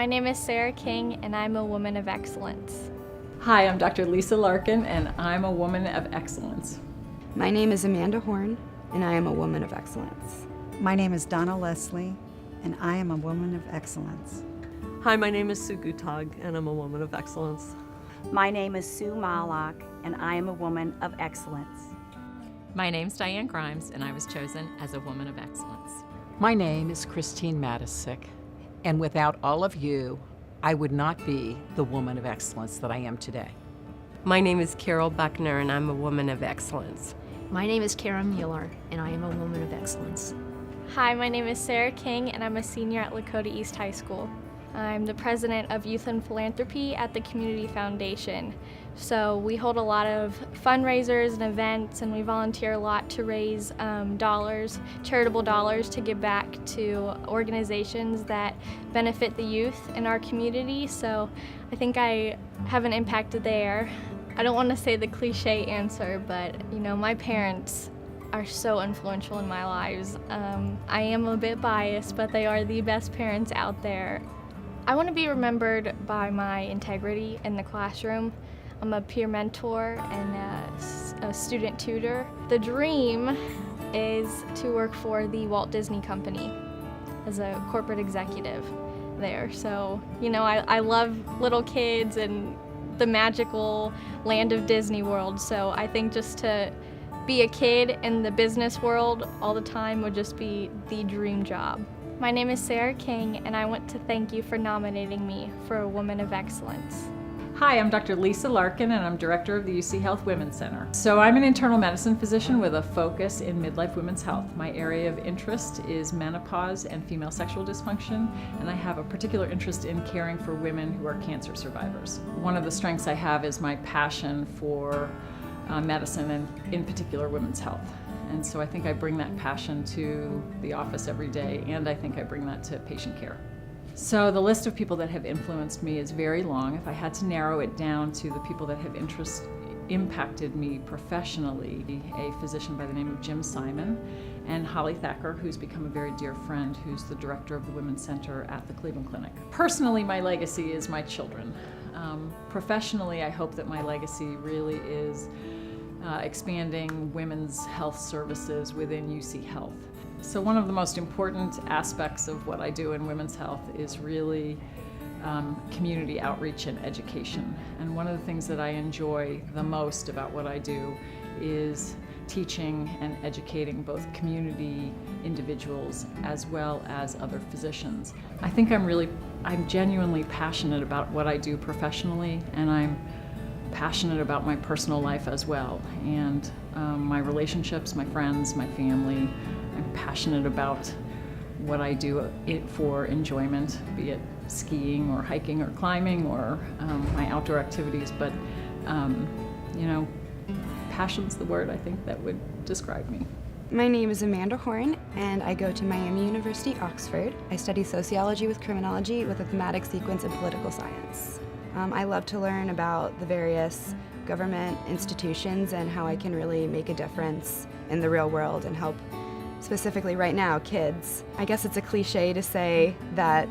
My name is Sarah King, and I'm a woman of excellence. Hi, I'm Dr. Lisa Larkin, and I'm a woman of excellence. My name is Amanda Horn, and I am a woman of excellence. My name is Donna Leslie, and I am a woman of excellence. Hi, my name is Sue Gutag, and I'm a woman of excellence. My name is Sue Malak, and I am a woman of excellence. My name's Diane Grimes, and I was chosen as a woman of excellence. My name is Christine Matisick, and without all of you, I would not be the woman of excellence that I am today. My name is Carol Buckner, and I'm a woman of excellence. My name is Kara Mueller, and I am a woman of excellence. Hi, my name is Sarah King, and I'm a senior at Lakota East High School. I'm the president of Youth and Philanthropy at the Community Foundation. So we hold a lot of fundraisers and events, and we volunteer a lot to raise charitable dollars to give back to organizations that benefit the youth in our community. So I think I have an impact there. I don't want to say the cliche answer, but my parents are so influential in my lives. I am a bit biased, but they are the best parents out there. I want to be remembered by my integrity in the classroom. I'm a peer mentor and a student tutor. The dream is to work for the Walt Disney Company as a corporate executive there. So, I love little kids and the magical land of Disney World. So I think just to be a kid in the business world all the time would just be the dream job. My name is Sarah King, and I want to thank you for nominating me for a Woman of Excellence. Hi, I'm Dr. Lisa Larkin, and I'm director of the UC Health Women's Center. So I'm an internal medicine physician with a focus in midlife women's health. My area of interest is menopause and female sexual dysfunction, and I have a particular interest in caring for women who are cancer survivors. One of the strengths I have is my passion for medicine and in particular women's health. And so I think I bring that passion to the office every day, and I think I bring that to patient care. So the list of people that have influenced me is very long. If I had to narrow it down to the people that have impacted me professionally, a physician by the name of Jim Simon, and Holly Thacker, who's become a very dear friend, who's the director of the Women's Center at the Cleveland Clinic. Personally, my legacy is my children. Professionally, I hope that my legacy really is expanding women's health services within UC Health. So one of the most important aspects of what I do in women's health is really community outreach and education. And one of the things that I enjoy the most about what I do is teaching and educating both community individuals as well as other physicians. I think I'm genuinely passionate about what I do professionally, and I'm passionate about my personal life as well, and my relationships, my friends, my family. I'm passionate about what I do for enjoyment, be it skiing or hiking or climbing or my outdoor activities, but passion's the word I think that would describe me. My name is Amanda Horn, and I go to Miami University, Oxford. I study sociology with criminology with a thematic sequence in political science. I love to learn about the various government institutions and how I can really make a difference in the real world and help, specifically right now, kids. I guess it's a cliche to say that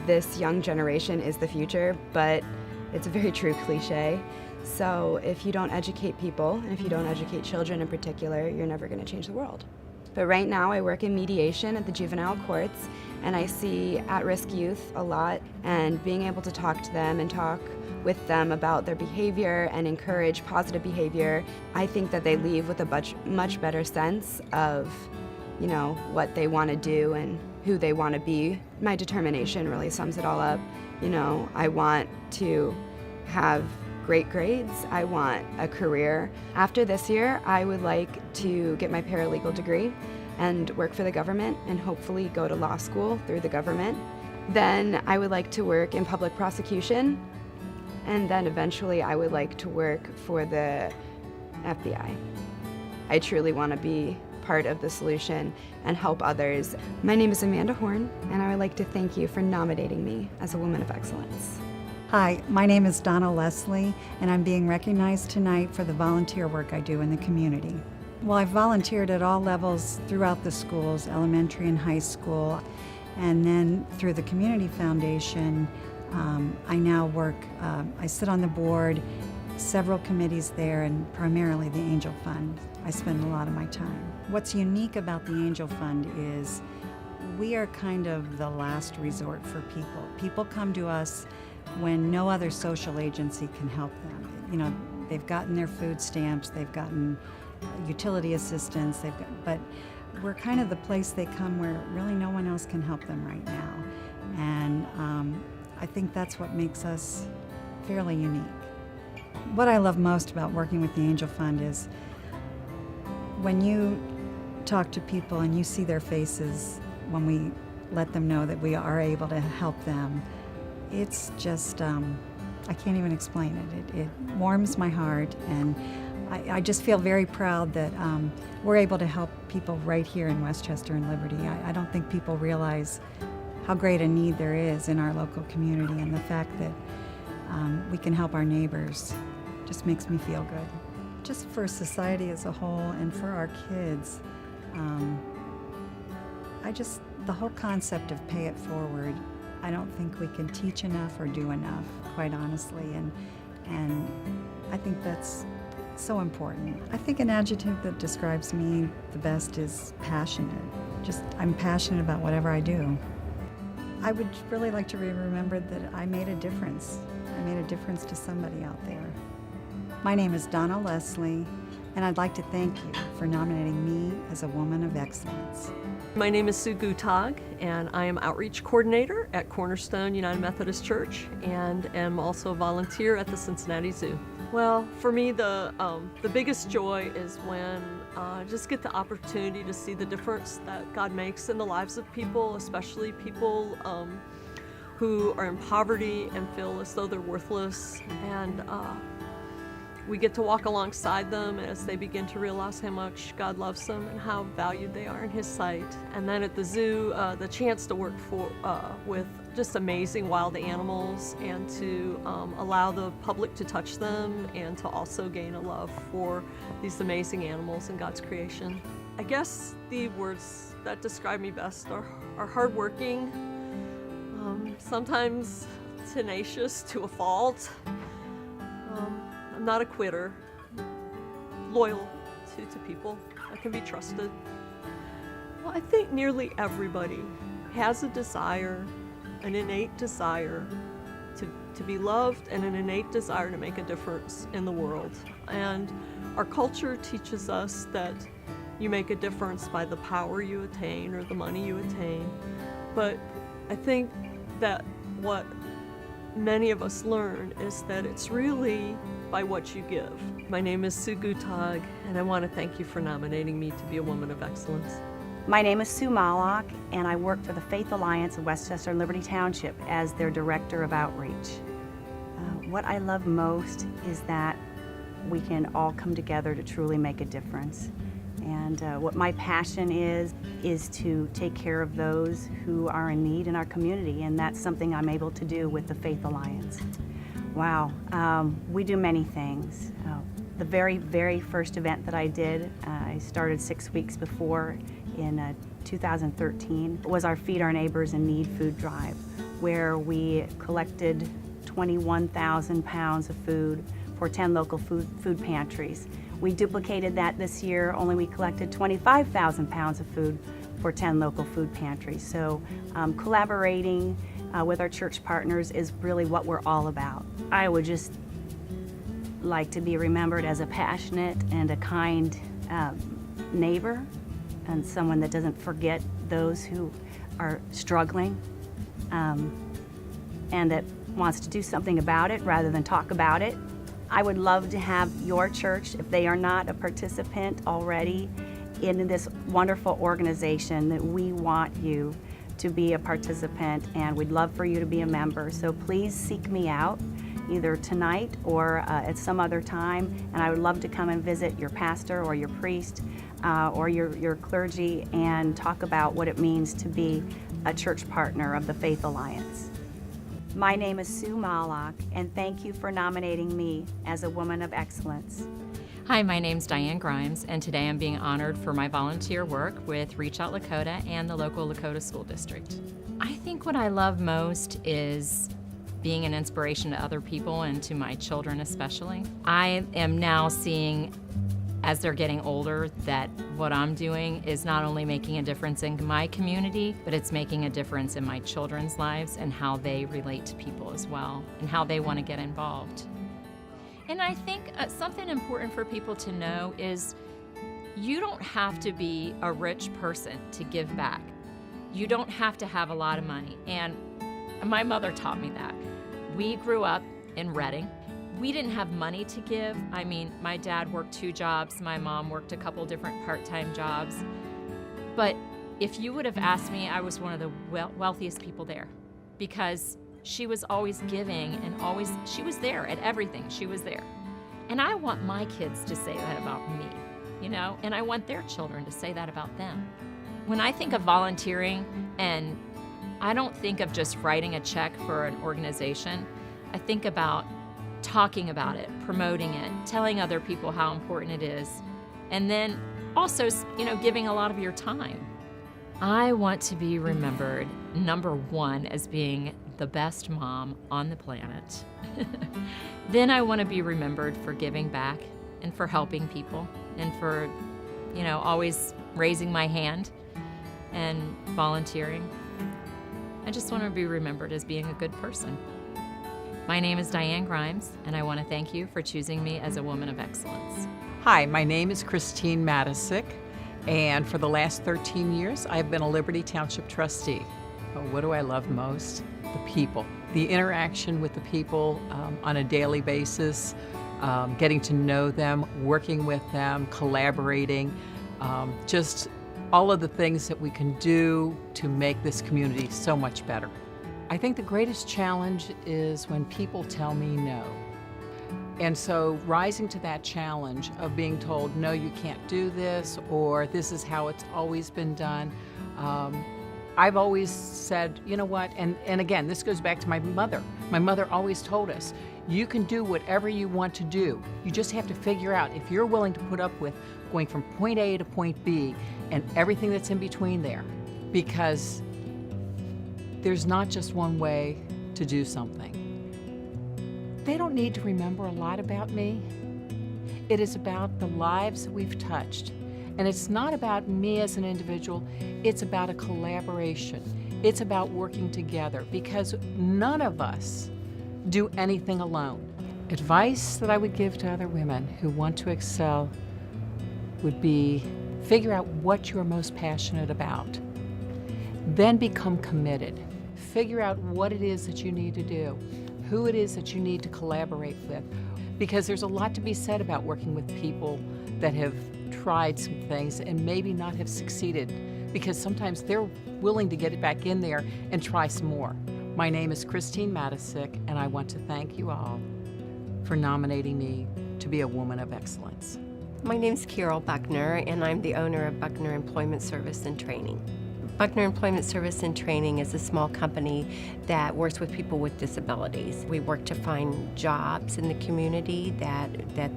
this young generation is the future, but it's a very true cliche. So if you don't educate people, and if you don't educate children in particular, you're never going to change the world. But right now I work in mediation at the juvenile courts, and I see at-risk youth a lot, and being able to talk to them and talk with them about their behavior and encourage positive behavior, I think that they leave with a much better sense of, what they want to do and who they want to be. My determination really sums it all up. I want to have great grades. I want a career. After this year, I would like to get my paralegal degree and work for the government and hopefully go to law school through the government. Then I would like to work in public prosecution, and then eventually I would like to work for the FBI. I truly want to be part of the solution and help others. My name is Amanda Horn, and I would like to thank you for nominating me as a Woman of Excellence. Hi, my name is Donna Leslie, and I'm being recognized tonight for the volunteer work I do in the community. Well, I've volunteered at all levels throughout the schools, elementary and high school, And then through the Community Foundation, I now work, I sit on the board, several committees there, and primarily the Angel Fund. I spend a lot of my time. What's unique about the Angel Fund is we are kind of the last resort for people. People come to us when no other social agency can help them. You know, they've gotten their food stamps, they've gotten utility assistance, but we're kind of the place they come where really no one else can help them right now. And I think that's what makes us fairly unique. What I love most about working with the Angel Fund is when you talk to people and you see their faces when we let them know that we are able to help them, it's just, I can't even explain it. It warms my heart, and I just feel very proud that we're able to help people right here in Westchester and Liberty. I don't think people realize how great a need there is in our local community, and the fact that we can help our neighbors just makes me feel good. Just for society as a whole and for our kids, the whole concept of pay it forward, I don't think we can teach enough or do enough, quite honestly, and I think that's so important. I think an adjective that describes me the best is passionate. I'm passionate about whatever I do. I would really like to be remembered that I made a difference. I made a difference to somebody out there. My name is Donna Leslie, and I'd like to thank you for nominating me as a Woman of Excellence. My name is Sue Gutag, and I am Outreach Coordinator at Cornerstone United Methodist Church, and am also a volunteer at the Cincinnati Zoo. Well, for me, the biggest joy is when I just get the opportunity to see the difference that God makes in the lives of people, especially people who are in poverty and feel as though they're worthless, and we get to walk alongside them as they begin to realize how much God loves them and how valued they are in His sight. And then at the zoo, the chance to work with just amazing wild animals, and to allow the public to touch them, and to also gain a love for these amazing animals in God's creation. I guess the words that describe me best are hardworking, sometimes tenacious to a fault. I'm not a quitter, loyal to people. I can be trusted. Well, I think nearly everybody has a desire, an innate desire to be loved, and an innate desire to make a difference in the world. And our culture teaches us that you make a difference by the power you attain or the money you attain. But I think that what many of us learn is that it's really by what you give. My name is Sue Gutag, and I want to thank you for nominating me to be a Woman of Excellence. My name is Sue Mallock, and I work for the Faith Alliance of Westchester and Liberty Township as their Director of Outreach. What I love most is that we can all come together to truly make a difference. And what my passion is to take care of those who are in need in our community, and that's something I'm able to do with the Faith Alliance. Wow, we do many things. The very, very first event that I did, I started 6 weeks before in 2013, was our Feed Our Neighbors in Need food drive, where we collected 21,000 pounds of food for 10 local food pantries. We duplicated that this year, only we collected 25,000 pounds of food for 10 local food pantries. So collaborating with our church partners is really what we're all about. I would just like to be remembered as a passionate and a kind neighbor, and someone that doesn't forget those who are struggling, and that wants to do something about it rather than talk about it. I would love to have your church, if they are not a participant already in this wonderful organization, that we want you to be a participant, and we'd love for you to be a member. So please seek me out, either tonight or at some other time, and I would love to come and visit your pastor or your priest or your clergy and talk about what it means to be a church partner of the Faith Alliance. My name is Sue Mallock, and thank you for nominating me as a Woman of Excellence. Hi, my name's Diane Grimes, and today I'm being honored for my volunteer work with Reach Out Lakota and the local Lakota School District. I think what I love most is being an inspiration to other people and to my children especially. I am now seeing, as they're getting older, that what I'm doing is not only making a difference in my community, but it's making a difference in my children's lives and how they relate to people as well, and how they want to get involved. And I think something important for people to know is you don't have to be a rich person to give back. You don't have to have a lot of money. And my mother taught me that. We grew up in Reading. We didn't have money to give. I mean, my dad worked 2 jobs. My mom worked a couple different part-time jobs. But if you would have asked me, I was one of the wealthiest people there, because she was always giving and she was there at everything. She was there. And I want my kids to say that about me, you know, and I want their children to say that about them. When I think of volunteering, and I don't think of just writing a check for an organization, I think about talking about it, promoting it, telling other people how important it is, and then also, you know, giving a lot of your time. I want to be remembered, number 1, as being the best mom on the planet. Then I want to be remembered for giving back and for helping people and for, you know, always raising my hand and volunteering. I just want to be remembered as being a good person. My name is Diane Grimes, and I want to thank you for choosing me as a woman of excellence. Hi, my name is Christine Matisick, and for the last 13 years, I've been a Liberty Township trustee. But what do I love most? The people. The interaction with the people on a daily basis, getting to know them, working with them, collaborating, just all of the things that we can do to make this community so much better. I think the greatest challenge is when people tell me no. And so rising to that challenge of being told, no, you can't do this, or this is how it's always been done, I've always said, you know what, and again, this goes back to my mother. My mother always told us, you can do whatever you want to do. You just have to figure out if you're willing to put up with going from point A to point B and everything that's in between there, because there's not just one way to do something. They don't need to remember a lot about me. It is about the lives that we've touched. And it's not about me as an individual, it's about a collaboration. It's about working together, because none of us do anything alone. Advice that I would give to other women who want to excel would be figure out what you're most passionate about. Then become committed. Figure out what it is that you need to do, who it is that you need to collaborate with, because there's a lot to be said about working with people that have tried some things and maybe not have succeeded, because sometimes they're willing to get it back in there and try some more. My name is Christine Matisick, and I want to thank you all for nominating me to be a woman of excellence. My name's Carol Buckner, and I'm the owner of Buckner Employment Service and Training. Buckner Employment Service and Training is a small company that works with people with disabilities. We work to find jobs in the community that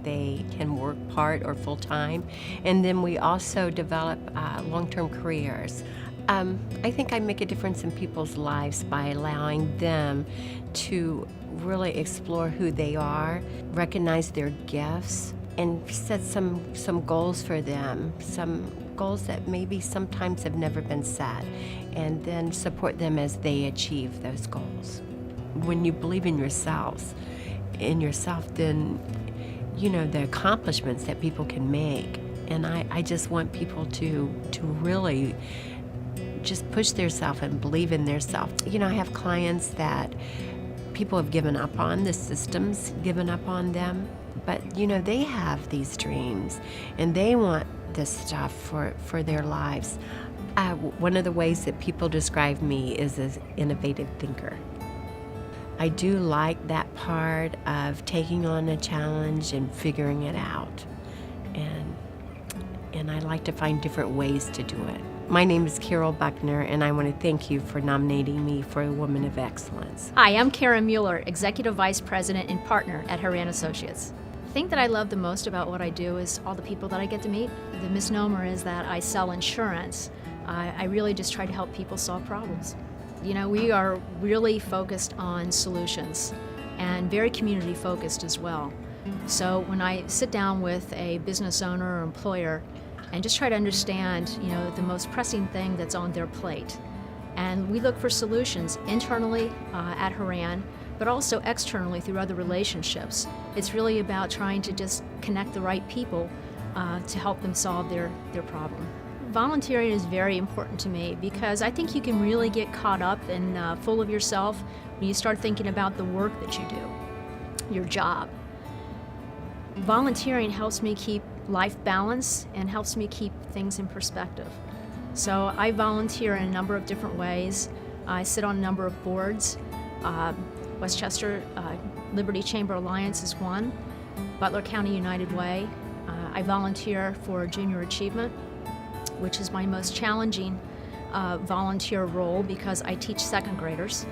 they can work part or full-time, and then we also develop long-term careers. I think I make a difference in people's lives by allowing them to really explore who they are, recognize their gifts, and set some goals for them, some goals that maybe sometimes have never been set, and then support them as they achieve those goals. When you believe in yourself, then you know the accomplishments that people can make. And I just want people to really just push themselves and believe in themselves. You know, I have clients that people have given up on, the system's given up on them, but you know, they have these dreams and they want this stuff for their lives. One of the ways that people describe me is as innovative thinker. I do like that part of taking on a challenge and figuring it out. And I like to find different ways to do it. My name is Carol Buckner, and I want to thank you for nominating me for a Woman of Excellence. Hi, I'm Karen Mueller, Executive Vice President and Partner at Horan Associates. thing that I love the most about what I do is all the people that I get to meet. The misnomer is that I sell insurance. I really just try to help people solve problems. You know, we are really focused on solutions and very community focused as well. So when I sit down with a business owner or employer and just try to understand, you know, the most pressing thing that's on their plate, and we look for solutions internally at Horan, but also externally through other relationships. It's really about trying to just connect the right people to help them solve their problem. Volunteering is very important to me because I think you can really get caught up and full of yourself when you start thinking about the work that you do, your job. Volunteering helps me keep life balance and helps me keep things in perspective. So I volunteer in a number of different ways. I sit on a number of boards. Westchester Liberty Chamber Alliance is one, Butler County United Way. I volunteer for Junior Achievement, which is my most challenging volunteer role because I teach second graders,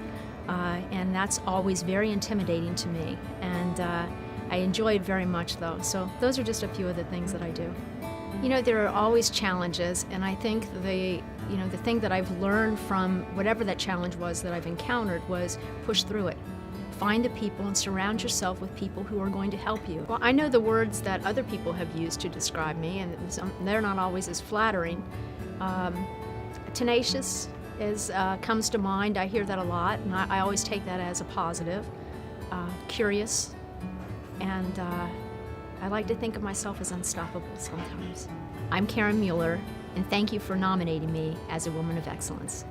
and that's always very intimidating to me. And I enjoy it very much though. So those are just a few of the things that I do. You know, there are always challenges, and I think the thing that I've learned from whatever that challenge was that I've encountered was push through it. Find the people and surround yourself with people who are going to help you. Well, I know the words that other people have used to describe me, and they're not always as flattering. Tenacious comes to mind. I hear that a lot, and I always take that as a positive. Curious, and I like to think of myself as unstoppable sometimes. I'm Karen Mueller, and thank you for nominating me as a Woman of Excellence.